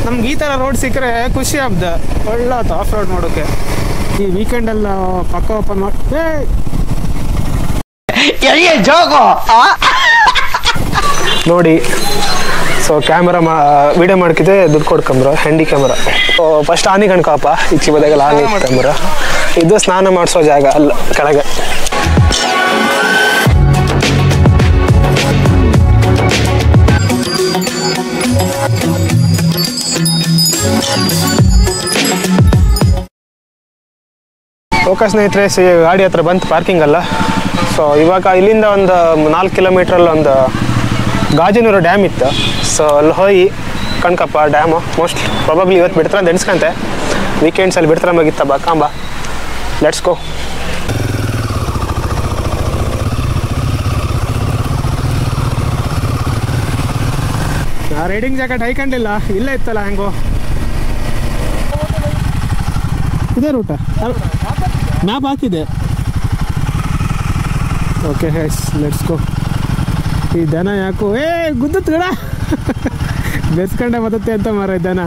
ನಮ್ಗೆ ಈ ಥರ ರೋಡ್ ಸಿಕ್ಕರೆ ಖುಷಿ ಆಗ್ದ ಒಳ್ಳೆ ಆಫ್ ರೋಡ್ ಮಾಡೋಕ್ಕೆ. ಈ ವೀಕೆಂಡೆಲ್ಲ ಪಕ್ಕ ಓಪನ್ ಮಾಡಿ ನೋಡಿ. ಸೊ ಕ್ಯಾಮ್ರಾ ವಿಡಿಯೋ ಮಾಡ್ಕಿದ್ದೆ ದುಡ್ಡು ಕೊಡ್ಕೊಂಬ್ರ ಹ್ಯಾಂಡಿ ಕ್ಯಾಮ್ರಾ. ಸೊ ಫಸ್ಟ್ ಆನೆ ಕಣ್ಕಪ್ಪ ಈಚೆ ಬದಾಗಲ್ಲ ಆನೆ ಕ್ಯಾಮ್ರಾ. ಇದು ಸ್ನಾನ ಮಾಡಿಸೋ ಜಾಗ ಅಲ್ಲ ಕೆಳಗೆ. ಓಕೆ ಸ್ನೇಹಿತರೆ, ಗಾಡಿ ಹತ್ರ ಬಂತು ಪಾರ್ಕಿಂಗ್ ಅಲ್ಲ. ಸೊ ಇವಾಗ ಇಲ್ಲಿಂದ ಒಂದು 4 ಕಿಲೋಮೀಟ್ರಲ್ಲಿ ಒಂದು ಗಾಜನೂರು ಡ್ಯಾಮ್ ಇತ್ತು. ಸೊ ಅಲ್ಲಿ ಹೋಗಿ ಕಣ್ಕಪ್ಪ ಡ್ಯಾಮು ಮೋಸ್ಟ್ ಪ್ರಾಬಬ್ಲಿ ಇವತ್ತು ಬಿಡ್ತಾರೆ ಅಂತ ಎಣಿಸ್ಕೊಂತೆ. ವೀಕೆಂಡ್ಸಲ್ಲಿ ಬಿಡ್ತಾರೆ ಮುಗಿತ್ತಬ್ಬ ಕಾಂಬ. Let's go. ರೈಡಿಂಗ್ ಜಾಕೆಟ್ ಹೈಕೊಂಡಿಲ್ಲ, ಇಲ್ಲೇ ಇತ್ತಲ್ಲ ಹೆಂಗೋ. ಇದೇ ರೂಟ ಮ್ಯಾಪ್ ಹಾಕಿದೆ. Okay guys let's go. ಈ ದನ ಯಾಕೋ ಗುದ್ದತ್ ಗಡ ಬೆಸ್ಕೊಂಡೆ ಬರುತ್ತೆ ಅಂತ ಮಾರ ದನ.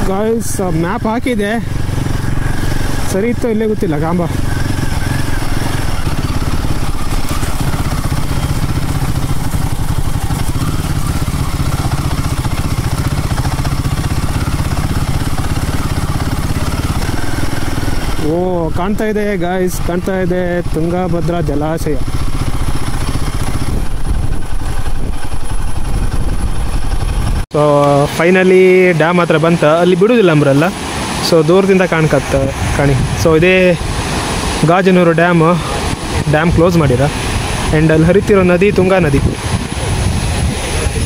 ಗಾಯ್ಸ್ ಮ್ಯಾಪ್ ಹಾಕಿದೆ, ಸರಿ ಇತ್ತು ಇಲ್ಲೇ ಗೊತ್ತಿಲ್ಲ ಕಾಂಬ. ಓ ಕಾಣ್ತಾ ಇದೆ ಗಾಯ್ಸ್, ಕಾಣ್ತಾ ಇದೆ ತುಂಗಭದ್ರಾ ಜಲಾಶಯ. ಸೊ ಫೈನಲಿ ಡ್ಯಾಮ್ ಹತ್ರ ಬಂತ. ಅಲ್ಲಿ ಬಿಡುವುದಿಲ್ಲ ಅಂಬ್ರಲ್ಲ, ಸೊ ದೂರದಿಂದ ಕಾಣ್ಕತ್ತ ಕಾಣಿ. ಸೊ ಇದೇ ಗಾಜನೂರು ಡ್ಯಾಮ್ ಕ್ಲೋಸ್ ಮಾಡಿರ. ಆ್ಯಂಡ್ ಅಲ್ಲಿ ಹರಿತಿರೋ ನದಿ ತುಂಗಾ ನದಿ.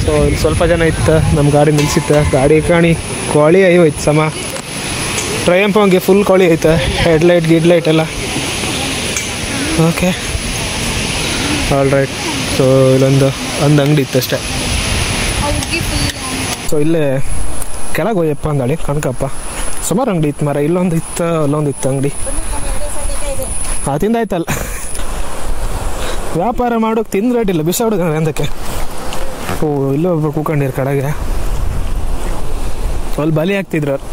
ಸೊ ಇಲ್ಲಿ ಸ್ವಲ್ಪ ಜನ ಇತ್ತು, ನಮ್ಮ ಗಾಡಿ ನಿಲ್ಸಿತ್ತು. ಗಾಡಿ ಕಾಣಿ ಕೋಳಿ ಹೋಯ್ತು ಸಮ. ಟ್ರಯಂಪಂಗೆ ಫುಲ್ ಕೋಳಿ ಐತೆ, ಹೆಡ್ಲೈಟ್ ಗಿಡ್ಲೈಟ್ ಎಲ್ಲ. Okay all right. ಸೊ ಇಲ್ಲೊಂದು ಅಂಗಡಿ ಇತ್ತು ಅಷ್ಟೇ. ಸೊ ಇಲ್ಲೇ ಕೆಳಗೆ ಹೋಯಪ್ಪ ಅಂಗಡಿ ಕಣ್ಕಪ್ಪ. ಸುಮಾರು ಅಂಗಡಿ ಇತ್ತು ಮರ. ಇಲ್ಲೊಂದು ಇತ್ತು, ಅಲ್ಲೊಂದು ಇತ್ತು ಅಂಗಡಿ. ತಿಂದಾಯ್ತಲ್ಲ, ವ್ಯಾಪಾರ ಮಾಡೋಕೆ ತಿಂದು ರೇಟ್ ಇಲ್ಲ, ಬಿಸಾಡುದು ಅಂದಕ್ಕೆ. ಓ ಇಲ್ಲೂ ಒಬ್ಬರು ಕೂಕೊಂಡಿರು ಕಡೆಗೆ. ಸ್ವಲ್ಪ ಬಲಿ ಆಗ್ತಿದ್ರು ಅವ್ರು.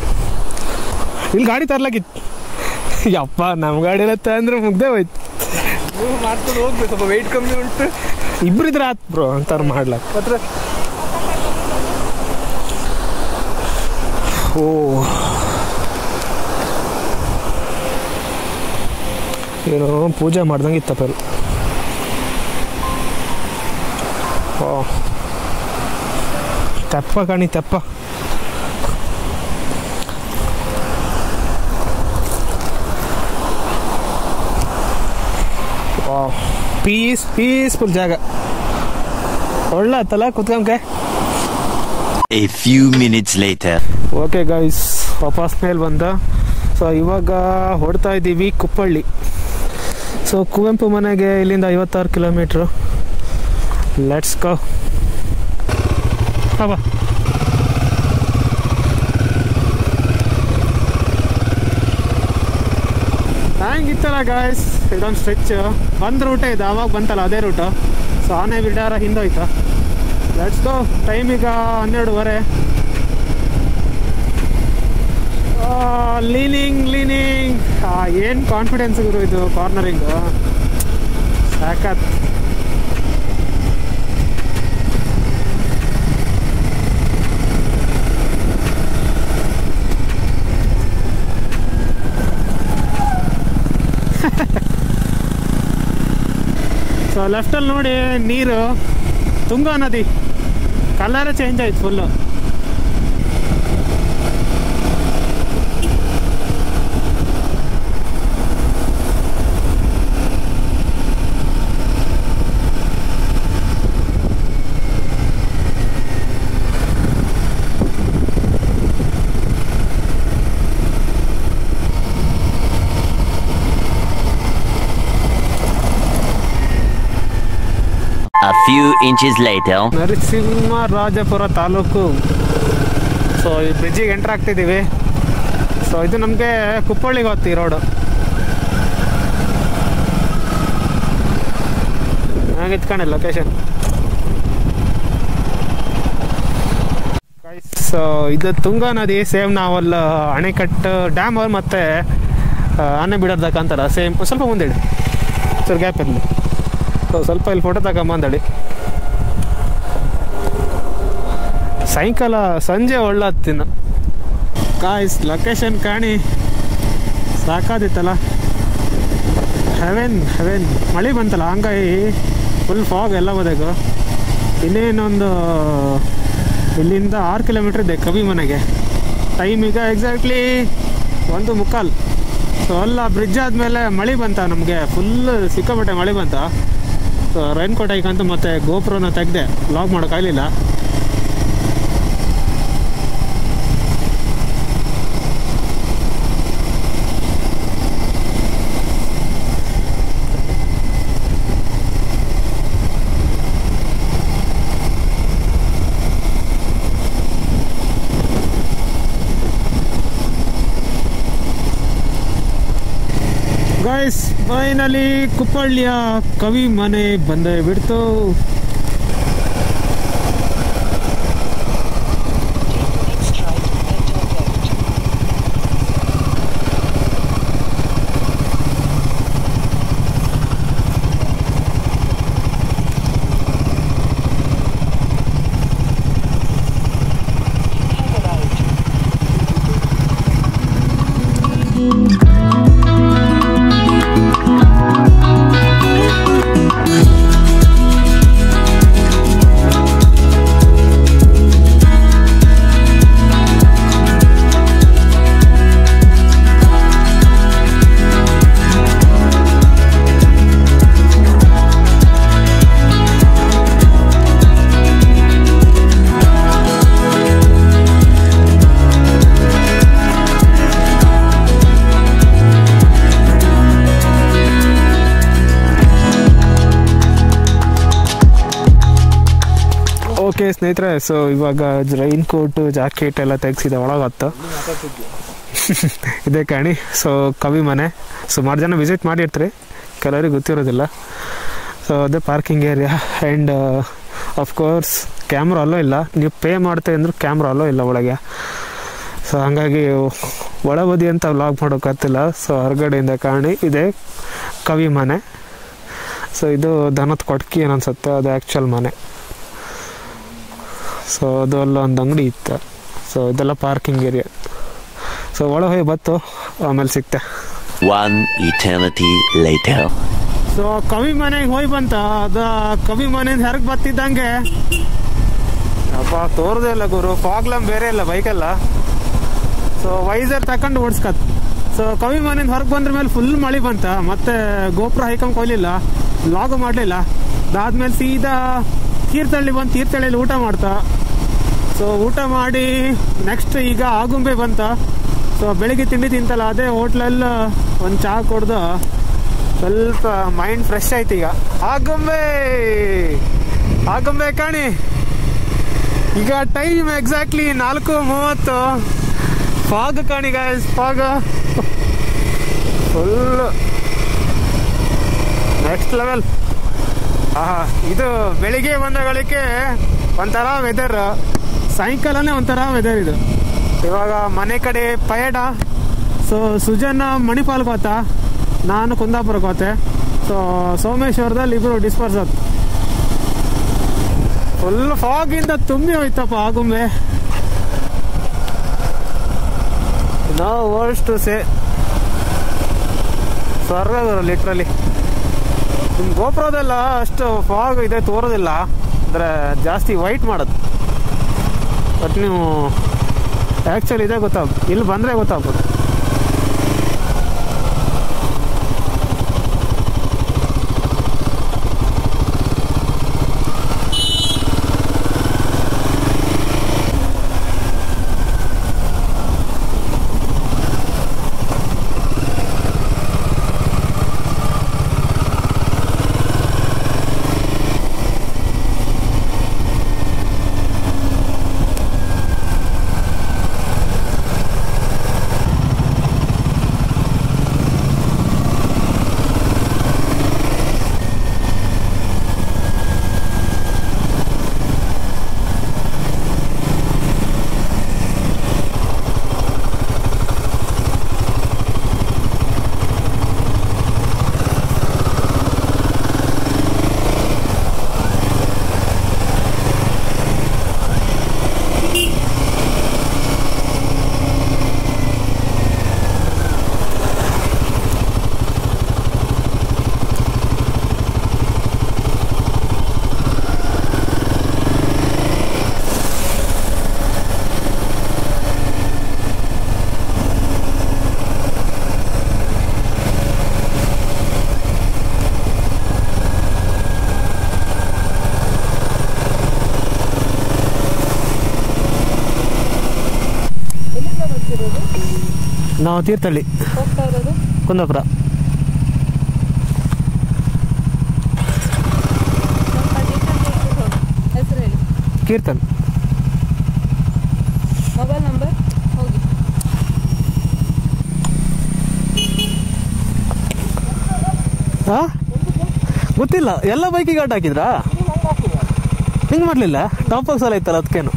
ಇಲ್ಲಿ ಗಾಡಿ ತರ್ಲಾಕಿತ್ತು. ಯಪ್ಪ ನಮ್ಮ ಗಾಡಿ ಎಲ್ಲ ತಂದ್ರೆ ಮುಗ್ದೆ ಹೋಯ್ತು. ಮಾಡ್ಕೊಂಡು ಹೋಗ್ಬೇಕು, ಸ್ವಲ್ಪ ವೆಯ್ಟ್ ಕಮ್ಮಿ ಉಂಟು. ಇಬ್ಬರಿದ್ರೆ ಆತ್ ಬ್ರೋ ಅಂತಾರು ಮಾಡ್ಲಾಕ ಮಾತ್ರ. ಓ ಏನೋ ಪೂಜೆ ಮಾಡ್ದಂಗೆ ಇತ್ತಪ್ಪ. ಓ ತೆಪ್ಪ ಕಾಣಿ ತೆಪ್ಪ. ಪೀಸ್ಫುಲ್ ಜಾಗ, ಒಳ್ಳೆ ಆತಲ್ಲ ಕುತ್ಕೊಂಡ್ಕೆ. A few minutes later. Okay guys, ವಾಪಸ್ ಮೇಲೆ ಬಂದ. ಸೊ ಇವಾಗ ಹೊಡ್ತಾ ಇದ್ದೀವಿ ಕುಪ್ಪಳ್ಳಿ. ಸೊ ಕುವೆಂಪು ಮನೆಗೆ ಇಲ್ಲಿಂದ 56 ಕಿಲೋಮೀಟ್ರು. Let's go. ಬಾ ಹ್ಯಾಂಗಿತ್ತಲ್ಲ ಗಾಯ್ಸ್ ಇದೊಂದು ಸ್ಟ್ರೆಚ್. ಒಂದು ರೂಟೇ ಇದೆ, ಆವಾಗ ಬಂತಲ್ಲ ಅದೇ ರೂಟು. ಸೊ ಆನೆ ಬಿಡಾರ ಹಿಂದೋಯ್ತು. Let's go. ಟೈಮ್ ಈಗ 12:30. ಲೀನಿಂಗ್ ಏನು ಕಾನ್ಫಿಡೆನ್ಸ್ ಗುರು ಇದು ಕಾರ್ನರಿಂಗು ಸಾಕತ್. ಸೊ ಲೆಫ್ಟಲ್ಲಿ ನೋಡಿ ನೀರು, ತುಂಗಾ ನದಿ ಕಲರ್ ಚೇಂಜ್ ಆಯ್ತು full. A few inches later. Narasimharajapura taluk. So ಈ ಬ್ರಿಡ್ಜಿಗೆ ಎಂಟ್ರ್ ಆಗ್ತಿದ್ದೀವಿ. ಸೊ ಇದು ನಮಗೆ ಕುಪ್ಪಳ್ಳಿಗೆ ಹೋಗ್ತಿ ರೋಡು. ಹಂಗೆ ಇತ್ಕೊಂಡೆ ಲೊಕೇಶನ್. ಸೊ ಇದು ತುಂಗಾ ನದಿ ಸೇಮ್ ನಾವಲ್ಲಿ ಅಣೆಕಟ್ಟು ಡ್ಯಾಮ್ ಅವ್ರು ಮತ್ತು ಆನೆ ಬಿಡೋದಕ್ಕೆ ಅಂತಾರ ಸೇಮ್. ಸ್ವಲ್ಪ ಮುಂದೆ ಸರ್ ಗ್ಯಾಪ್ ಇರಲಿ. ಸೊ ಸ್ವಲ್ಪ ಇಲ್ಲಿ ಫೋಟೋ ತಗೊಂಬಂದಡಿ. ಸಾಯಂಕಾಲ ಸಂಜೆ ಒಳ್ಳೆ ಹತ್ತಿನ ಕಾಯ್ಸ್ ಲೊಕೇಶನ್ ಕಾಣಿ ಸಾಕಾದಿತ್ತಲ್ಲ. ಹೆವೆನ್ ಮಳೆ ಬಂತಲ್ಲ ಹಂಗಾಗಿ ಫುಲ್ ಫಾಗ್ ಎಲ್ಲ ಹೋದಾಗ. ಇನ್ನೇನೊಂದು ಇಲ್ಲಿಂದ 6 ಕಿಲೋಮೀಟ್ರ್ ಇದೆ ಕವಿ ಮನೆಗೆ. ಟೈಮ್ ಈಗ ಎಕ್ಸಾಕ್ಟ್ಲಿ 1:15. ಸೊ ಅಲ್ಲ ಬ್ರಿಡ್ಜ್ ಆದಮೇಲೆ ಮಳೆ ಬಂತ, ನಮಗೆ ಫುಲ್ ಸಿಕ್ಕಾಪಟ್ಟೆ ಮಳೆ ಬಂತ. ಸೊ ರೈನ್ ಕೋಟ್ ಹಾಕಂತ ಮತ್ತೆ ಗೋಪ್ರೋನ ತೆಗೆದೆ, ಲಾಗ್ ಮಾಡೋಕ್ಕಾಗಲಿಲ್ಲ. ಗೈಸ್ ಫೈನಲಿ ಕುಪ್ಪಳ್ಳಿಯ ಕವಿ ಮನೆ ಬಂದೇ ಬಿಡ್ತು. ಓಕೆ ಸ್ನೇಹಿತರೆ, ಸೊ ಇವಾಗ ರೈನ್ ಕೋಟು ಜಾಕೆಟ್ ಎಲ್ಲ ತೆಗ್ಸಿದೆ ಒಳಗತ್ತು. ಇದೇ ಕಾಣಿ. ಸೊ ಕವಿ ಮನೆ ಸುಮಾರು ಜನ ವಿಸಿಟ್ ಮಾಡಿರ್ತೀರಿ, ಕೆಲವರಿಗೆ ಗೊತ್ತಿರೋದಿಲ್ಲ. ಸೊ ಅದೇ parking area. And of course camera ಅಲ್ಲೋ ಇಲ್ಲ, ನೀವು ಪೇ ಮಾಡ್ತೀವಿ ಅಂದ್ರೆ ಕ್ಯಾಮ್ರಾ ಅಲ್ಲೋ ಇಲ್ಲ ಒಳಗೆ. ಸೊ ಹಾಗಾಗಿ ಒಳಬದಿ ಅಂತ ವ್ಲಾಗ್ ಮಾಡೋಕ್ಕಾಗ್ತಿಲ್ಲ. ಸೊ ಹೊರಗಡೆಯಿಂದ ಕಾಣಿ ಇದೆ ಕವಿ ಮನೆ. ಸೊ ಇದು ದನದ ಕೊಟ್ಕಿ ಏನು ಅನ್ಸುತ್ತೆ, ಅದು ಆ್ಯಕ್ಚುಯಲ್ ಮನೆ. ಸೊ ಅದು ಅಲ್ಲೊಂದು ಅಂಗಡಿ ಇತ್ತು. ಸೊ ಇದೆಲ್ಲ ಪಾರ್ಕಿಂಗ್ ಏರಿಯಾ. ಸೊ ಒಳಗೆ ಹೋಗಿ ಬತ್ತು ಆಮೇಲೆ ಸಿಕ್ತೆ. 1 eternity later. ಸೊ ಕವಿ ಮನೆಗೆ ಹೋಗಿ ಬಂತ. ಅದು ಕವಿ ಮನೆಯಿಂದ ಹೊರಗೆ ಬತ್ತಿದ್ದಂಗೆ ಅಪ್ಪ ತೋರ್ದೇ ಇಲ್ಲ ಗುರು, ಫಾಗ್ಲಮ್ ಬೇರೆ ಇಲ್ಲ ಬೈಕೆಲ್ಲ. ಸೊ ವೈಸರ್ ತಗೊಂಡು ಓಡಿಸ್ಕತ್. ಸೊ ಕವಿ ಮನೆಯಿಂದ ಹೊರಗೆ ಬಂದ್ರ ಮೇಲೆ ಫುಲ್ ಮಳೆ ಬಂತ. ಮತ್ತೆ ಗೋಪುರ ಹೈಕಂಗೆ ಹೋಗ್ಲಿಲ್ಲ, ಲಾಗು ಮಾಡಲಿಲ್ಲ. ಅದಾದ್ಮೇಲೆ ಸೀದಾ ತೀರ್ಥಹಳ್ಳಿ ಬಂದು ತೀರ್ಥಹಳ್ಳಿಯಲ್ಲಿ ಊಟ ಮಾಡ್ತಾ. ಸೊ ಊಟ ಮಾಡಿ ನೆಕ್ಸ್ಟ್ ಈಗ ಆಗುಂಬೆ ಬಂತ. ಸೊ ಬೆಳಿಗ್ಗೆ ತಿಂಡಿ ತಿಂತಲ್ಲ, ಅದೇ ಹೋಟ್ಲಲ್ಲಿ ಒಂದು ಚಹಾ ಕುಡ್ದು ಸ್ವಲ್ಪ ಮೈಂಡ್ ಫ್ರೆಶ್ ಆಯ್ತು. ಈಗ ಆಗುಂಬೆ ಕಾಣಿ. ಈಗ ಟೈಮ್ ಎಕ್ಸಾಕ್ಟ್ಲಿ 4:30. ಫಾಗ್ ಕಾಣಿ guys, fog full next level. ಇದು ಬೆಳಿಗ್ಗೆ ಬಂದಗಳಿಗೆ ಒಂಥರ ವೆದರ್, ಸಾಯಂಕಾಲನೇ ಒಂಥರ ವೆದರ್ ಇದು. ಇವಾಗ ಮನೆ ಕಡೆ ಪಯಣ. ಸೊ ಸುಜನ್ ಮಣಿಪಾಲ್ಗೆ ಹೋತ, ನಾನು ಕುಂದಾಪುರಕ್ಕೆ ಹೋತೆ. ಸೊ ಸೋಮೇಶ್ವರದಲ್ಲಿ ಇಬ್ಬರು ಡಿಸ್ಪರ್ಸ್ ಆಯ್ತು. ಫುಲ್ ಫಾಗಿಂದ ತುಂಬಿ ಹೋಯ್ತಪ್ಪ Agumbe. No words to say. ಸ್ವರ್ಗ ಲಿಟ್ರಲಿ. ನಿಮ್ಮ ಗೋಪುರದೆಲ್ಲ ಅಷ್ಟು ಫಾಗ್ ಇದೆ ತೋರೋದಿಲ್ಲ, ಅಂದರೆ ಜಾಸ್ತಿ ವೈಟ್ ಮಾಡೋದು. ಬಟ್ ನೀವು ಆ್ಯಕ್ಚುಲಿ ಇದೇ ಗೊತ್ತಾಗ್ಬೋದು, ಇಲ್ಲಿ ಬಂದರೆ ಗೊತ್ತಾಗ್ಬೋದು. ನಾವು ತೀರ್ಥಹಳ್ಳಿ, ಹೋಗ್ತಾ ಇರೋದು ಕುಂದಾಪುರ. ಹೆಸರು ಹೇಳಿ. ಕೀರ್ತನ್. ಮೊಬೈಲ್ ನಂಬರ್ ಹೋಗಿ. ಹಾಂ ಗೊತ್ತಿಲ್ಲ, ಎಲ್ಲ ಬೈಕಿಗೆ ಗಾಟ್ ಹಾಕಿದ್ರಾ? ಹಿಂಗೆ ಮಾಡಲಿಲ್ಲ, ಟಾಪ್ ಬಾಕ್ಸ್ ಎಲ್ಲ ಇತ್ತಲ್ಲ ಅದಕ್ಕೇನು.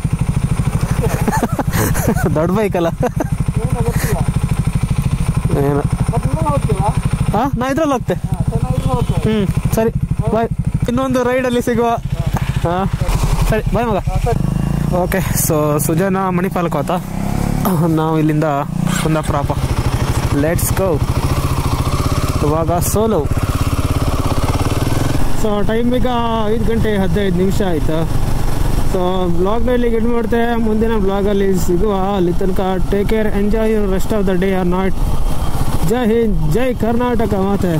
ದೊಡ್ಡ ಬೈಕಲ್ಲ ಏನು. ಹಾಂ ನಾ ಇದ್ರಲ್ಲಿ ಹೋಗ್ತೆ. ಸರಿ ಬಾಯ್, ಇನ್ನೊಂದು ರೈಡಲ್ಲಿ ಸಿಗುವ. ಹಾಂ ಸರಿ ಬಾಯ್ ಮಗ. ಓಕೆ, ಸೊ ಸುಜನ ಮಣಿಪಾಲಕ್ಕೆ ಹೋತ, ನಾವು ಇಲ್ಲಿಂದ ಕುಂದಾಪುರಪ್ಪ. Let's go. ಇವಾಗ ಸೋಲೋ. ಸೊ ಟೈಮ್ ಈಗ 5 ಗಂಟೆ 15 ನಿಮಿಷ ಆಯಿತು. ಸೊ ಬ್ಲಾಗ್ನ ಇಲ್ಲಿಗೆ ಎಂಡ್ ಮಾಡ್ತೆ. ಮುಂದಿನ ಬ್ಲಾಗಲ್ಲಿ ಸಿಗುವ. ಅಲ್ಲಿ ತನಕ take care, enjoy your rest of the day or not. ಜೈ ಹಿಂದ್, ಜೈ ಕರ್ನಾಟಕ ಮಾತೆ.